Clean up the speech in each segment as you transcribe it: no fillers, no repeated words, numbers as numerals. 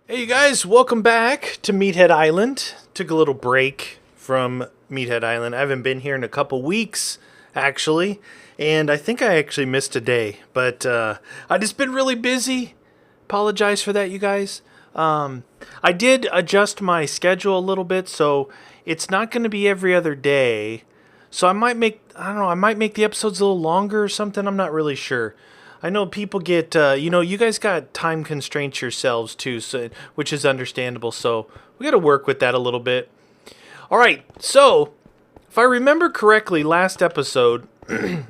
Hey you guys, welcome back to Meathead Island. Took a little break from Meathead Island. I haven't been here in a couple weeks, actually, and I think I actually missed a day, but I've just been really busy. Apologize for that, you guys. I did adjust my schedule a little bit, so it's not going to be every other day. So I might make the episodes a little longer or something. I'm not really sure. I know people get, you guys got time constraints yourselves too, so which is understandable. So we got to work with that a little bit. All right. So if I remember correctly, last episode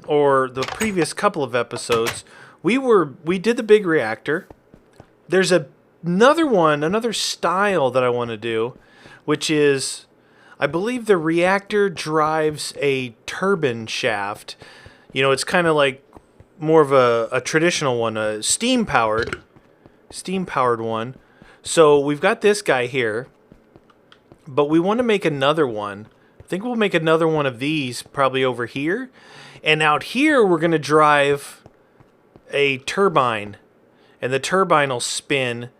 or the previous couple of episodes, we did the big reactor. There's another style that I want to do, which is, I believe the reactor drives a turbine shaft. It's kind of like more of a traditional one, a steam powered one. So we've got this guy here, but we want to make another one. I think we'll make another one of these probably over here. And out here, we're going to drive a turbine, and the turbine will spin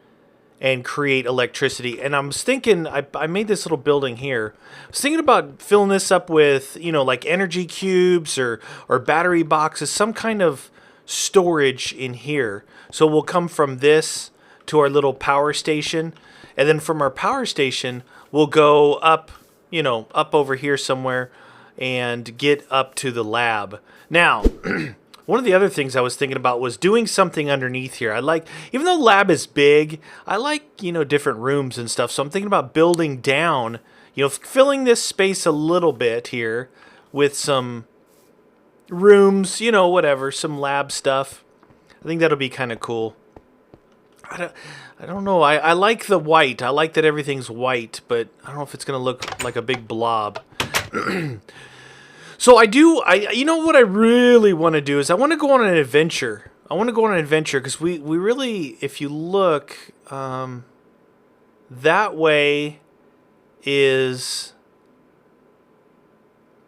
and create electricity. And I was thinking, I made this little building here. I was thinking about filling this up with, like energy cubes or battery boxes, some kind of storage in here. So we'll come from this to our little power station. And then from our power station, we'll go up, up over here somewhere and get up to the lab. Now, one of the other things I was thinking about was doing something underneath here. Even though lab is big, I like, different rooms and stuff. So I'm thinking about building down, filling this space a little bit here with some rooms, whatever, some lab stuff. I think that'll be kind of cool. I don't know. I like the white. I like that everything's white, but I don't know if it's going to look like a big blob. So what I really want to do is I want to go on an adventure. Because we really, if you look, that way is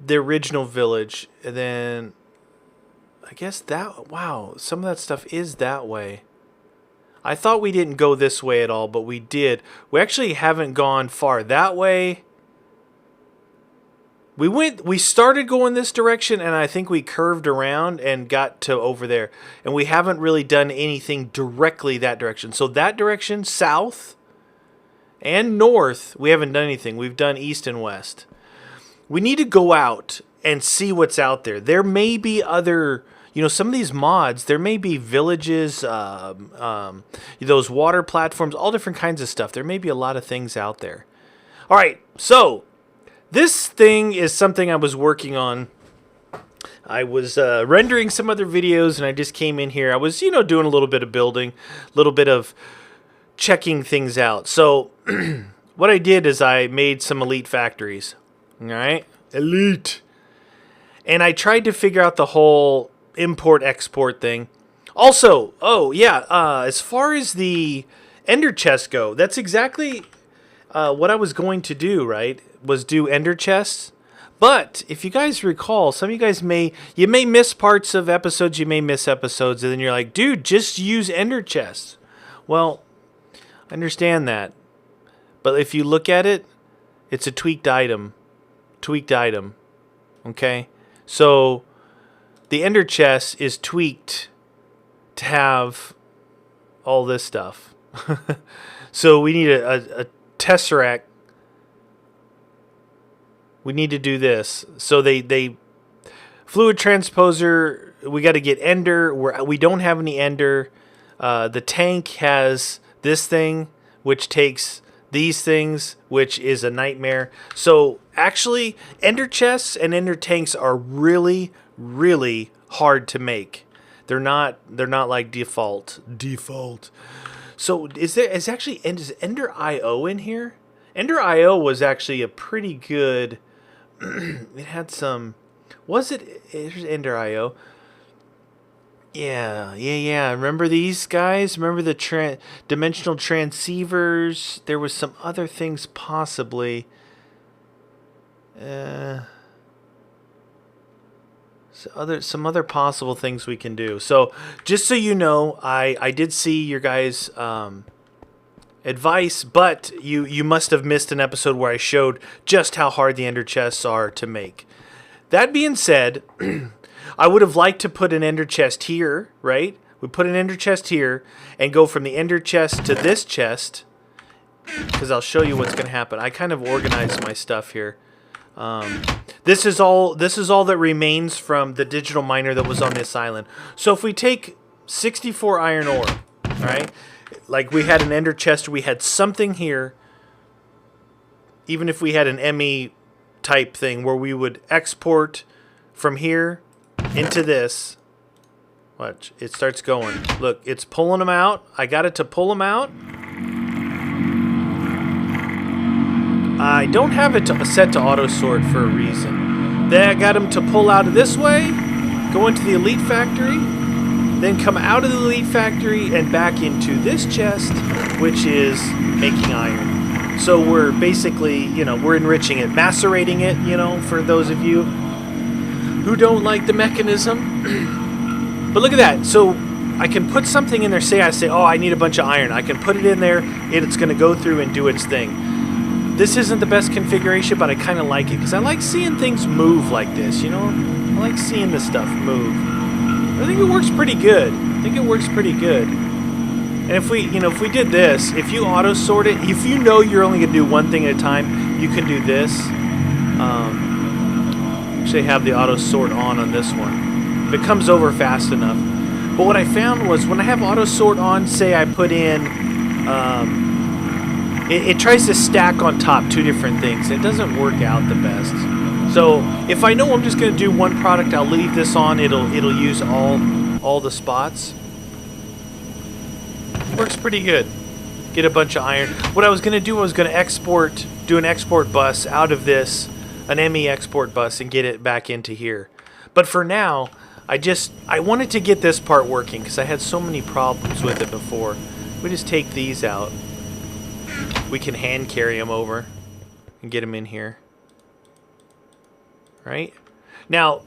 the original village. And then I guess some of that stuff is that way. I thought we didn't go this way at all, but we did. We actually haven't gone far that way. We started going this direction, and I think we curved around and got to over there. And we haven't really done anything directly that direction. So that direction, south and north, we haven't done anything. We've done east and west. We need to go out and see what's out there. There may be other, some of these mods, there may be villages, those water platforms, all different kinds of stuff. There may be a lot of things out there. All right, so this thing is something I was working on. I was rendering some other videos, and I just came in here. I was, doing a little bit of building, a little bit of checking things out. So what I did is I made some elite factories. All right? Elite. And I tried to figure out the whole import-export thing. Also, as far as the ender chests go, that's exactly what I was going to do, right? Was do ender chests. But if you guys recall, some of you guys may miss parts of episodes, you may miss episodes, and then you're like, dude, just use ender chests. Well, I understand that. But if you look at it, it's a tweaked item. Okay? So the ender chest is tweaked to have all this stuff. So we need a tesseract. We need to do this. So they fluid transposer, we got to get ender. We don't have any ender. The tank has this thing, which takes these things, which is a nightmare. So actually, ender chests and ender tanks are really, really hard to make. They're not like default. So is Ender IO in here? Ender IO was actually a pretty good. It had some. Was it? Here's Ender IO. Yeah. Remember these guys? Remember the dimensional transceivers? There was some other things possibly. Some other possible things we can do. So just so you know, I did see your guys' advice, but you must have missed an episode where I showed just how hard the ender chests are to make. That being said, I would have liked to put an ender chest here, right? We put an ender chest here and go from the ender chest to this chest, because I'll show you what's going to happen. I kind of organized my stuff here. This is all that remains from the digital miner that was on this island. So if we take 64 iron ore, right? Like we had an ender chest, we had something here. Even if we had an ME type thing where we would export from here into this. Watch, it starts going. Look, it's pulling them out. I got it to pull them out. I don't have it set to auto sort for a reason. Then I got them to pull out of this way, go into the elite factory, then come out of the elite factory and back into this chest, which is making iron. So we're basically, we're enriching it, macerating it, for those of you who don't like the mechanism. But look at that. So I can put something in there. I say, oh, I need a bunch of iron. I can put it in there. It's going to go through and do its thing. This isn't the best configuration, but I kind of like it because I like seeing things move like this, I like seeing the stuff move. I think it works pretty good. And if we did this, if you auto sort it, if you're only going to do one thing at a time, you can do this. Actually have the auto sort on this one. If it comes over fast enough. But what I found was when I have auto sort on, say I put in, it tries to stack on top two different things. It doesn't work out the best. So if I know I'm just going to do one product, I'll leave this on. It'll use all the spots. Works pretty good. Get a bunch of iron. What I was going to do was do an export bus out of this, an ME export bus, and get it back into here. But for now, I wanted to get this part working because I had so many problems with it before. We just take these out. We can hand carry them over and get them in here. Right? Now,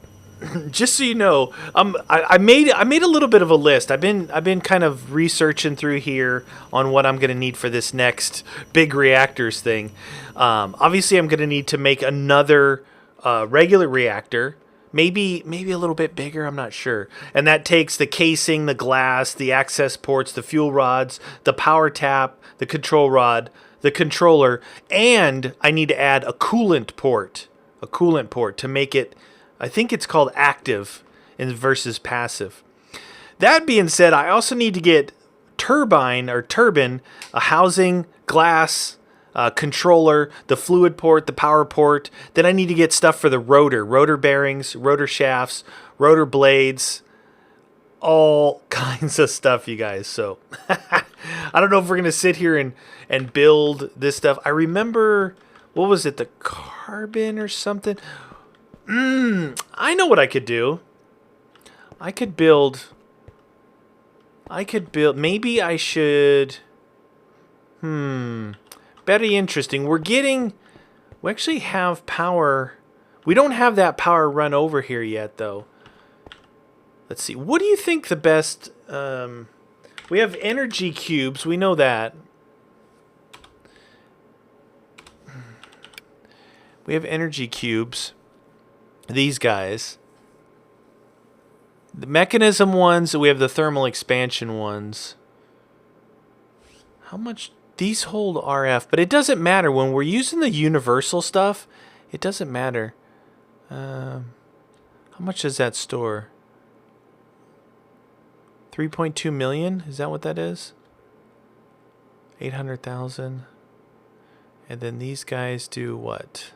just so you know, I made a little bit of a list. I've been kind of researching through here on what I'm going to need for this next big reactors thing. Obviously, I'm going to need to make another regular reactor, maybe a little bit bigger. I'm not sure. And that takes the casing, the glass, the access ports, the fuel rods, the power tap, the control rod, the controller, and I need to add a coolant port to make it. I think it's called active versus passive. That being said, I also need to get turbine, a housing, glass, controller, the fluid port, the power port. Then I need to get stuff for the rotor bearings, rotor shafts, rotor blades, all kinds of stuff, you guys. So I don't know if we're going to sit here and build this stuff. I remember, what was it, the carbon or something? I know what I could do. I could build, maybe I should, very interesting. We actually have power. We don't have that power run over here yet, though. Let's see. What do you think the best, we have energy cubes. We know that. We have energy cubes. These guys. The mechanism ones, we have the thermal expansion ones. How much? These hold RF, but it doesn't matter. When we're using the universal stuff, it doesn't matter. How much does that store? 3.2 million? Is that what that is? 800,000. And then these guys do what?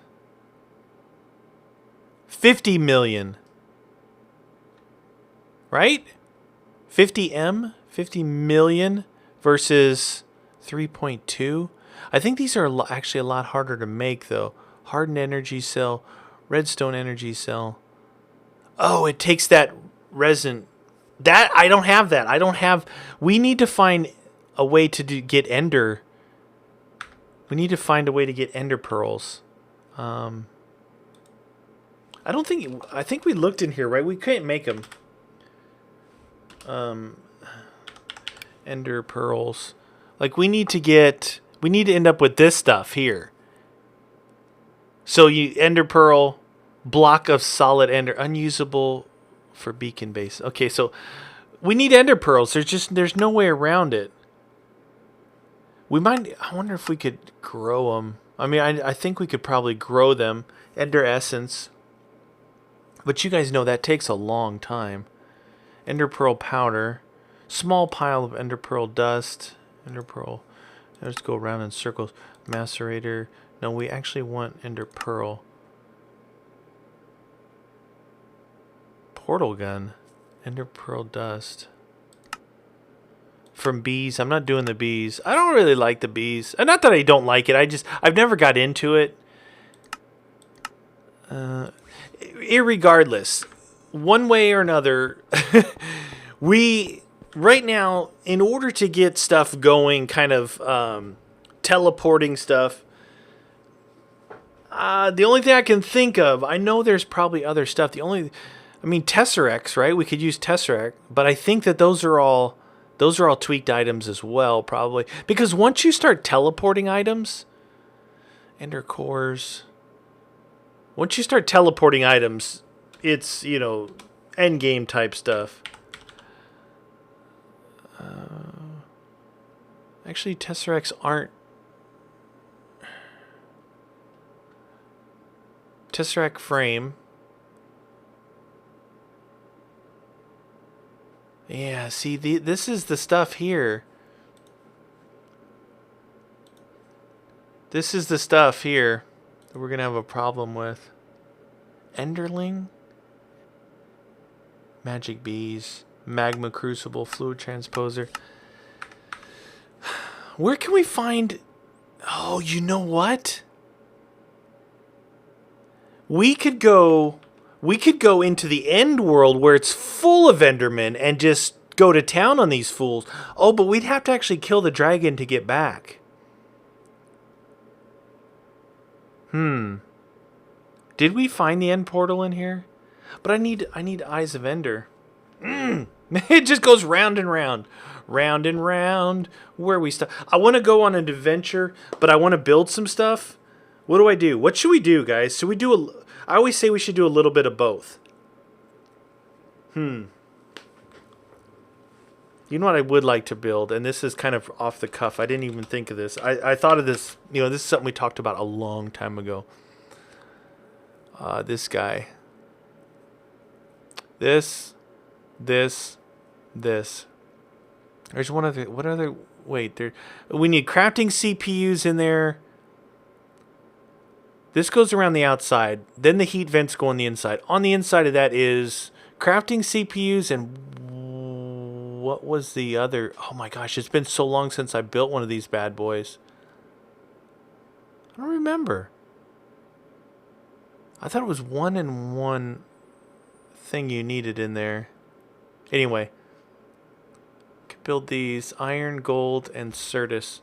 50 million. Right? 50 million versus 3.2. I think these are actually a lot harder to make, though. Hardened energy cell, redstone energy cell. Oh, it takes that resin. That I don't have that. We need to find a way to get ender. We need to find a way to get ender pearls. I think we looked in here, right? We couldn't make them. Ender pearls. Like we need to end up with this stuff here. So you ender pearl, block of solid ender, unusable for beacon base. Okay, so we need ender pearls. There's no way around it. I wonder if we could grow them. I mean, I think we could probably grow them. Ender essence. But you guys know that takes a long time. Ender pearl powder. Small pile of ender pearl dust. Ender pearl. Let's go around in circles. Macerator. No, we actually want ender pearl. Portal gun. Ender pearl dust. From bees. I'm not doing the bees. I don't really like the bees. Not that I don't like it. I've never got into it. Irregardless, one way or another, right now, in order to get stuff going, kind of teleporting stuff, the only thing I can think of, I know there's probably other stuff. Tesseracts, right? We could use Tesseract, but I think that those are all tweaked items as well, probably. Because once you start teleporting items, ender cores, once you start teleporting items, it's, end game type stuff. Actually, Tesseracts aren't. Tesseract frame. Yeah, see, this is the stuff here. This is the stuff here that we're going to have a problem with. Enderling? Magic bees. Magma crucible. Fluid transposer. Where can we find... Oh, you know what? We could go into the end world where it's full of Endermen and just go to town on these fools. Oh, but we'd have to actually kill the dragon to get back. Did we find the end portal in here? But I need Eyes of Ender. It just goes round and round. Round and round. Where we stop. I want to go on an adventure, but I want to build some stuff. What do I do? What should we do, guys? Should we do I always say we should do a little bit of both. You know what I would like to build, and this is kind of off the cuff. I didn't even think of this. I thought of this, this is something we talked about a long time ago. This guy. This. There's one other, we need crafting CPUs in there. This goes around the outside. Then the heat vents go on the inside. On the inside of that is crafting CPUs and what was the other? Oh my gosh, it's been so long since I built one of these bad boys. I don't remember. I thought it was one and one thing you needed in there. Anyway, could build these iron, gold, and Certus.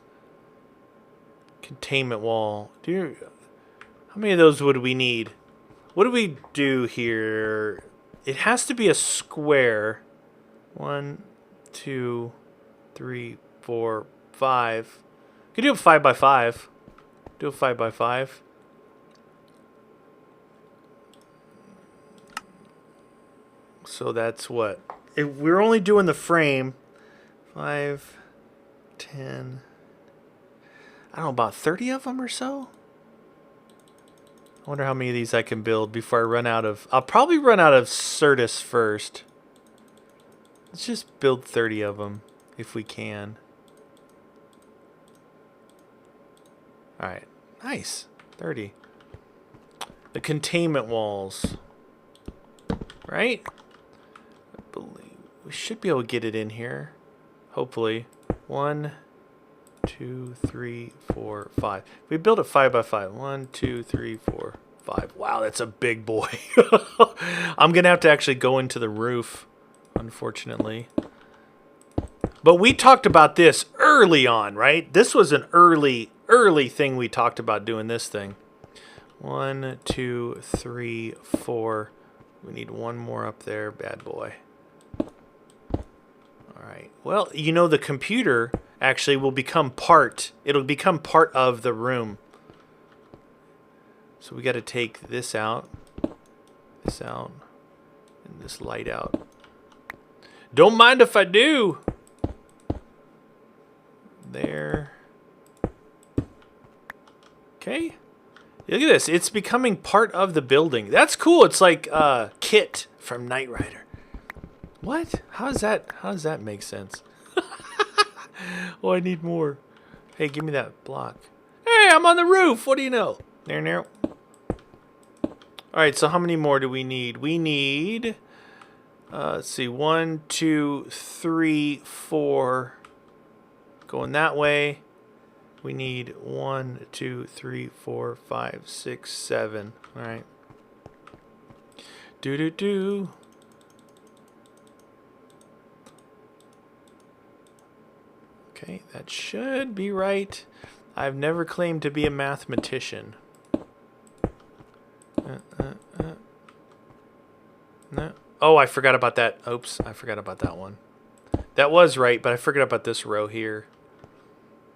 Containment wall. How many of those would we need? What do we do here? It has to be a square. 1, 2, 3, 4, 5. Could do a 5 by 5. Do a 5 by 5. So that's what? If we're only doing the frame. 5, 10. I don't know, about 30 of them or so? I wonder how many of these I can build before I run out of... I'll probably run out of Certus first. Let's just build 30 of them if we can. Alright, nice. 30. The containment walls. Right? I believe we should be able to get it in here. Hopefully. 1, 2, 3, 4, 5. We build it 5 by 5. 1, 2, 3, 4, 5. Wow, that's a big boy. I'm going to have to actually go into the roof, unfortunately. But we talked about this early on, right? This was an early thing we talked about doing this thing. 1, 2, 3, 4. We need one more up there, bad boy. All Alright. Well, you know, the computer actually will become part. It'll become part of the room. So we got to take this out, and this light out. Don't mind if I do. There. Okay. Look at this. It's becoming part of the building. That's cool. It's like Kit from Knight Rider. What? How does that make sense? Oh, I need more. Hey, give me that block. Hey, I'm on the roof. What do you know? There. All right, so how many more do we need? We need, let's see, 1, 2, 3, 4. Going that way. We need 1, 2, 3, 4, 5, 6, 7. All right. Do. Okay, that should be right. I've never claimed to be a mathematician. No. Oh, I forgot about that. Oops, I forgot about that one. That was right, but I forgot about this row here.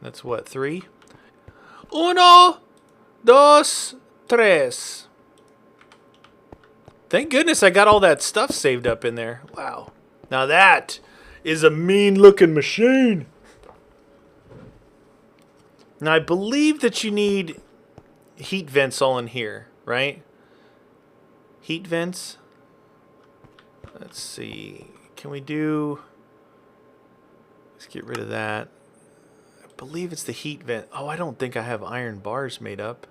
That's what, 3? 1, 2, 3. Thank goodness I got all that stuff saved up in there. Wow. Now that is a mean-looking machine. Now, I believe that you need heat vents all in here, right? Heat vents. Let's see. Can we do... Let's get rid of that. I believe it's the heat vent. Oh, I don't think I have iron bars made up.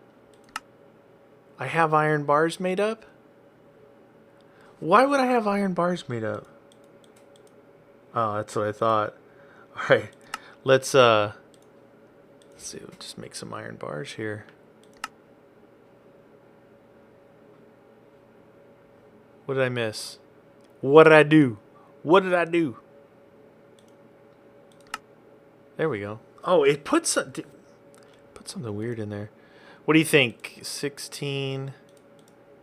I have iron bars made up? Why would I have iron bars made up? Oh, that's what I thought. Alright. Let's see. We'll just make some iron bars here. What did I miss? What did I do? What did I do? There we go. Oh, it put something weird in there. What do you think? 16.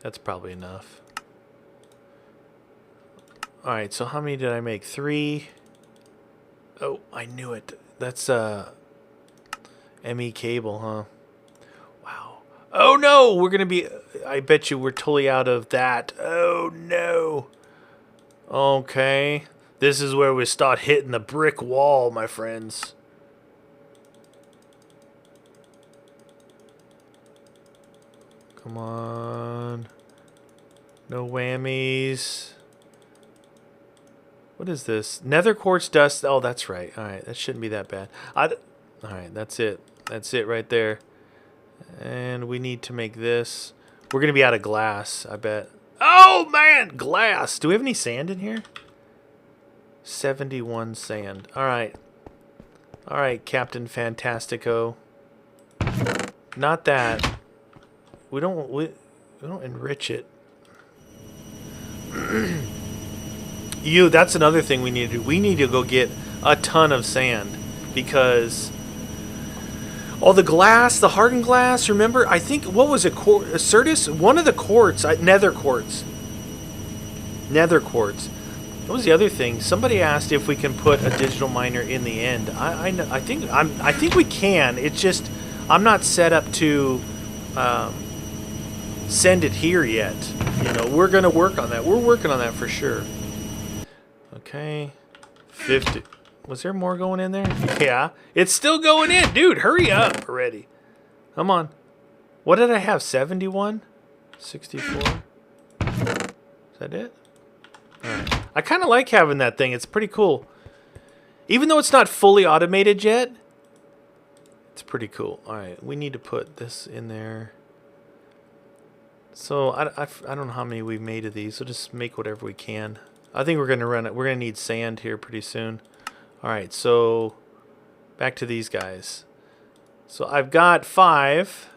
That's probably enough. All right, so how many did I make? 3. Oh, I knew it. That's ME cable, huh? Wow. Oh no, we're gonna be. I bet you we're totally out of that. Oh no. Okay, this is where we start hitting the brick wall, my friends. Come on. No whammies. What is this? Nether quartz dust. Oh, that's right. All right, that shouldn't be that bad. All right, that's it. That's it right there. And we need to make this. We're going to be out of glass, I bet. Oh, man, glass. Do we have any sand in here? 71 sand. All right. All right, Captain Fantastico. Not that. We don't enrich it. That's another thing we need to do. We need to go get a ton of sand because all the glass, the hardened glass, remember? I think, what was it? Certus? One of the quartz, nether quartz. Nether quartz. What was the other thing? Somebody asked if we can put a digital miner in the end. I think we can. It's just I'm not set up to send it here yet. You know, we're gonna work on that. We're working on that for sure. Okay, 50. Was there more going in there? Yeah, it's still going in, dude. Hurry up already. Come on. What did I have? 71, 64. Is that it? All right. I kind of like having that thing. It's pretty cool. Even though it's not fully automated yet, it's pretty cool. All right, we need to put this in there. So I don't know how many we've made of these. We'll just make whatever we can. I think we're gonna run it. We're gonna need sand here pretty soon. All right, so back to these guys. So I've got 5.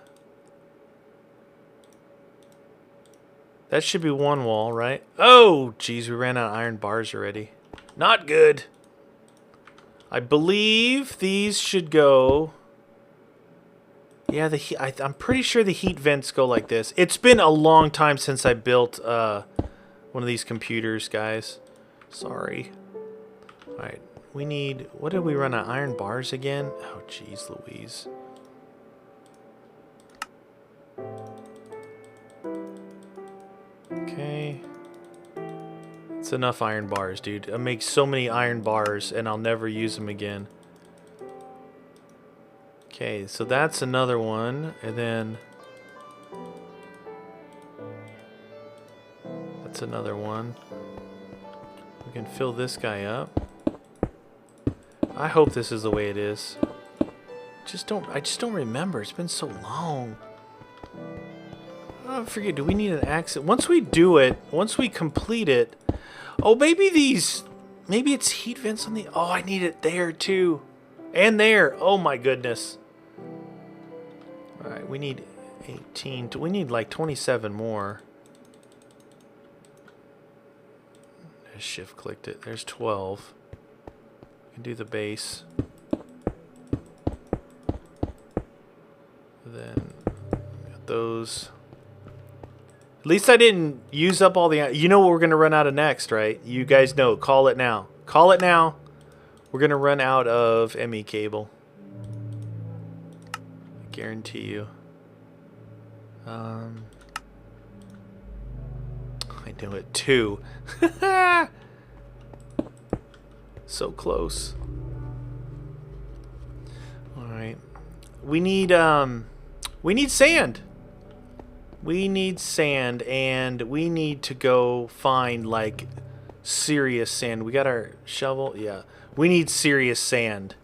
That should be one wall, right? Oh, geez, we ran out of iron bars already. Not good. I believe these should go. Yeah, I'm pretty sure the heat vents go like this. It's been a long time since I built one of these computers, guys. Sorry. All right, We need... What did we run on? Iron bars again? Oh, jeez Louise. Okay. It's enough iron bars, dude. I make so many iron bars, and I'll never use them again. Okay, so that's another one, and then... That's another one. We can fill this guy up. I hope this is the way it is. I just don't remember. It's been so long. Oh, I forget. Do we need an axe? Once we do it, once we complete it. Oh, maybe it's heat vents on the. Oh, I need it there too, and there. Oh my goodness. All right, we need 18. We need like 27 more. I shift clicked it. There's 12. We can do the base. Then got those. At least I didn't use up all the... You know what we're going to run out of next, right? You guys know. Call it now. Call it now. We're going to run out of ME cable. I guarantee you. I knew it. 2. So close. Alright. We need sand. We need sand, and we need to go find, like, serious sand. We got our shovel? Yeah. We need serious sand.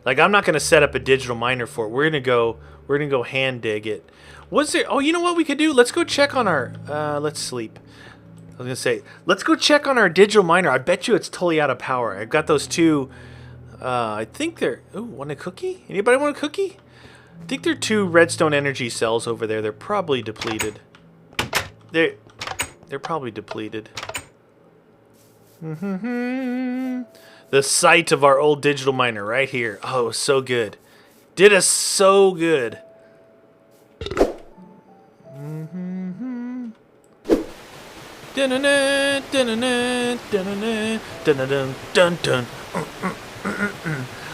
Like, I'm not going to set up a digital miner for it. We're going to go hand dig it. Was there... Oh, you know what we could do? Let's go check on our... let's sleep. I was going to say, let's go check on our digital miner. I bet you it's totally out of power. I've got those two... I think they're... Ooh, want a cookie? Anybody want a cookie? I think there are 2 redstone energy cells over there. They're probably depleted. They're probably depleted. The site of our old digital miner right here. Oh, so good. Did us so good.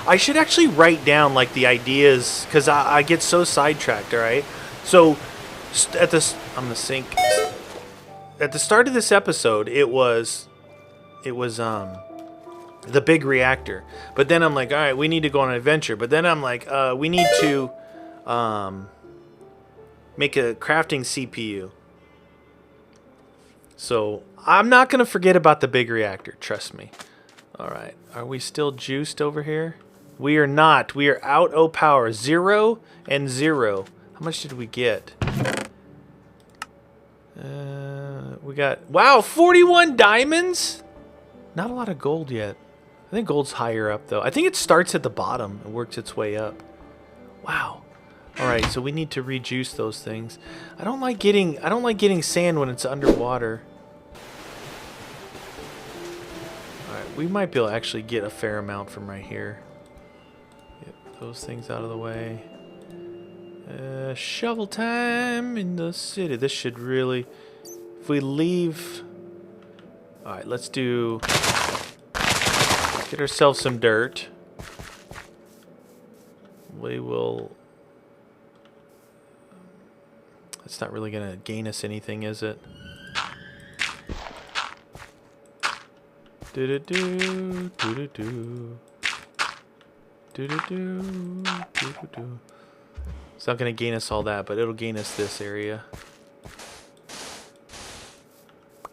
I should actually write down like the ideas because I get so sidetracked. All right, so at this I'm gonna sync. At the start of this episode, it was the big reactor. But then I'm like, all right, we need to go on an adventure. But then I'm like, we need to make a crafting CPU. So I'm not gonna forget about the big reactor. Trust me. All right, are we still juiced over here? We are not. We are out of power. 0 and 0. How much did we get? We got... Wow, 41 diamonds? Not a lot of gold yet. I think gold's higher up, though. I think it starts at the bottom and works its way up. Wow. All right, so we need to rejuice those things. I don't like getting sand when it's underwater. All right, we might be able to actually get a fair amount from right here. Those things out of the way. Shovel time in the city. This should really... If we leave... Alright, let's do... Get ourselves some dirt. We will... It's not really going to gain us anything, is it? Do-do-do, do-do-do. Do-do-do. It's not going to gain us all that, but it'll gain us this area.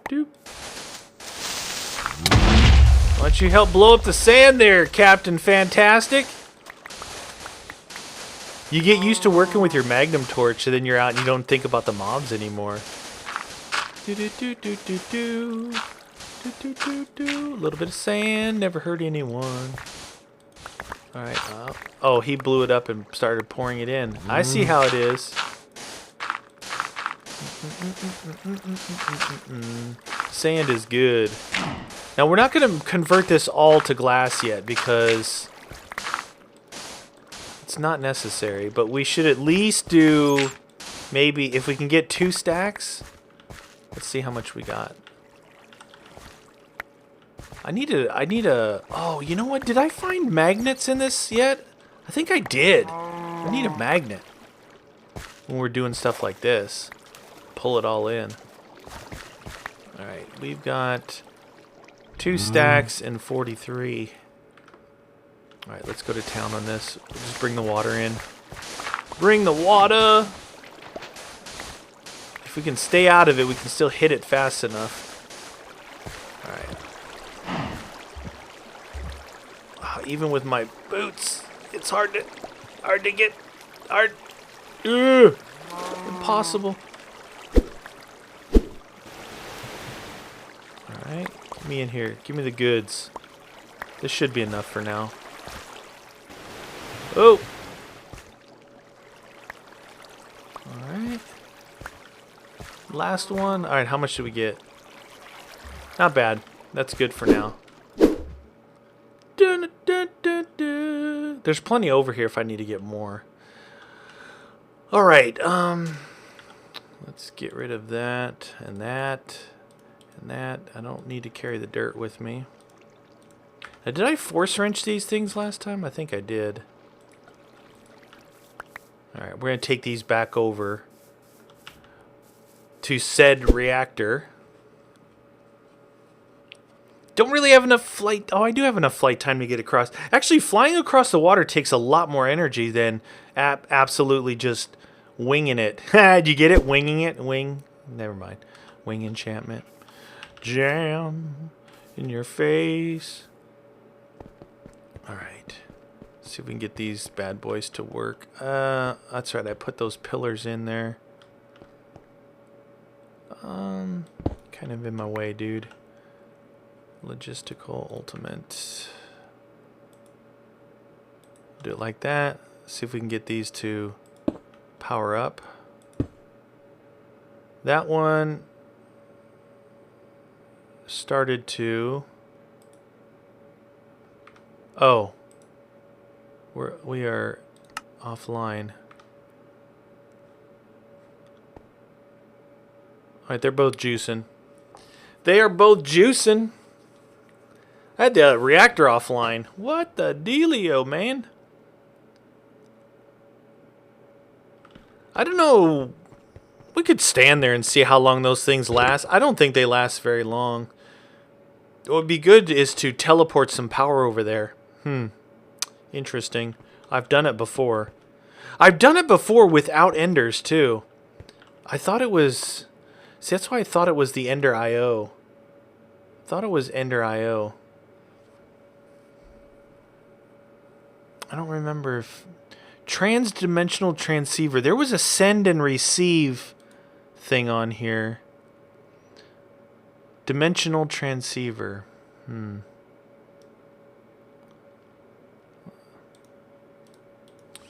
Doop. Why don't you help blow up the sand there, Captain Fantastic? You get used to working with your magnum torch, and then you're out and you don't think about the mobs anymore. Do-do-do-do-do-do. Do-do-do-do. A little bit of sand, never hurt anyone. Alright, oh, he blew it up and started pouring it in. I see how it is. Sand is good. Now, we're not going to convert this all to glass yet because it's not necessary, but we should at least do maybe if we can get 2 stacks. Let's see how much we got. I need a... Oh, you know what? Did I find magnets in this yet? I think I did. I need a magnet. When we're doing stuff like this. Pull it all in. Alright, we've got 2 stacks and 43. Alright, let's go to town on this. We'll just bring the water in. Bring the water! If we can stay out of it, we can still hit it fast enough. Alright. Oh, even with my boots, it's hard to get. Impossible. Alright, get me in here. Give me the goods. This should be enough for now. Oh! Alright. Last one. Alright, how much did we get? Not bad. That's good for now. Dun, dun, dun, dun. There's plenty over here if I need to get more. Alright, let's get rid of that and that and that. I don't need to carry the dirt with me. Now, did I force wrench these things last time? I think I did. Alright, we're going to take these back over to said reactor. Don't really have enough flight... Oh, I do have enough flight time to get across. Actually, flying across the water takes a lot more energy than absolutely just winging it. Did you get it? Winging it? Wing? Never mind. Wing enchantment. Jam in your face. Alright. See if we can get these bad boys to work. That's right. I put those pillars in there. Kind of in my way, dude. Logistical ultimate. Do it like that. See if we can get these to power up. That one started to... Oh. We are offline. Alright, they're both juicing. They are both juicing. I had the reactor offline. What the dealio, man? I don't know. We could stand there and see how long those things last. I don't think they last very long. What would be good is to teleport some power over there. Interesting. I've done it before. I've done it before without enders, too. I thought it was... See, that's why I thought it was the Ender IO. Thought it was Ender IO. I don't remember if... Trans-dimensional transceiver. There was a send and receive thing on here. Dimensional transceiver. I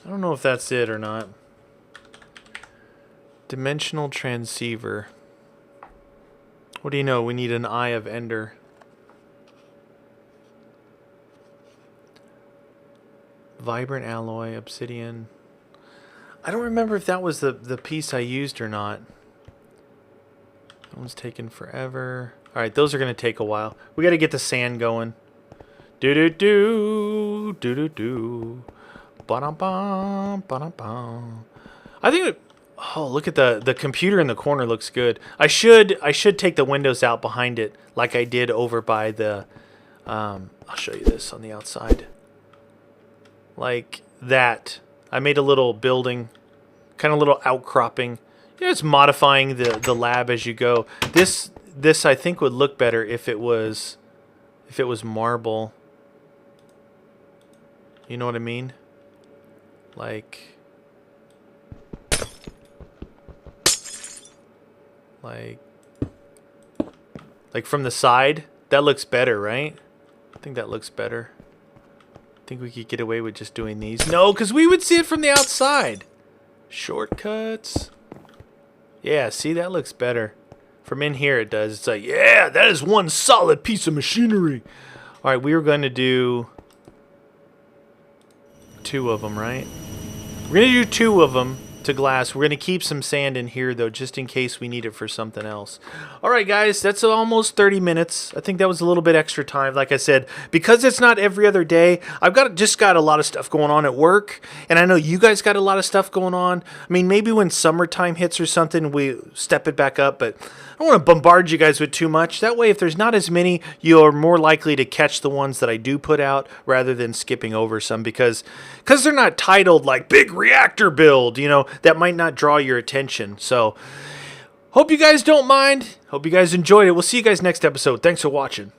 don't know if that's it or not. Dimensional transceiver. What do you know? We need an Eye of Ender. Vibrant alloy, obsidian. I don't remember if that was the piece I used or not. That one's taking forever. Alright, those are going to take a while. We got to get the sand going. Do-do-do. Do-do-do. Ba-dum-bum. Ba-dum-bum. I think it... Oh, look at the computer in the corner looks good. I should take the windows out behind it like I did over by the... I'll show you this on the outside. Like that. I made a little building, kind of little outcropping. Yeah, it's modifying the lab as you go. This I think would look better if it was marble. You know what I mean? Like from the side. That looks better, right? I think that looks better. Think we could get away with just doing these. No, because we would see it from the outside. Shortcuts. Yeah, see, that looks better. From in here it does. It's like, yeah, that is one solid piece of machinery. All right, we were going to do 2 of them, right? We're going to do 2 of them to glass. We're going to keep some sand in here, though, just in case we need it for something else. All right, guys, that's almost 30 minutes. I think that was a little bit extra time. Like I said, because it's not every other day, I've just got a lot of stuff going on at work, and I know you guys got a lot of stuff going on. I mean, maybe when summertime hits or something, we step it back up, but I don't want to bombard you guys with too much. That way, if there's not as many, you're more likely to catch the ones that I do put out rather than skipping over some because they're not titled like Big Reactor Build, you know, that might not draw your attention. So, hope you guys don't mind. Hope you guys enjoyed it. We'll see you guys next episode. Thanks for watching.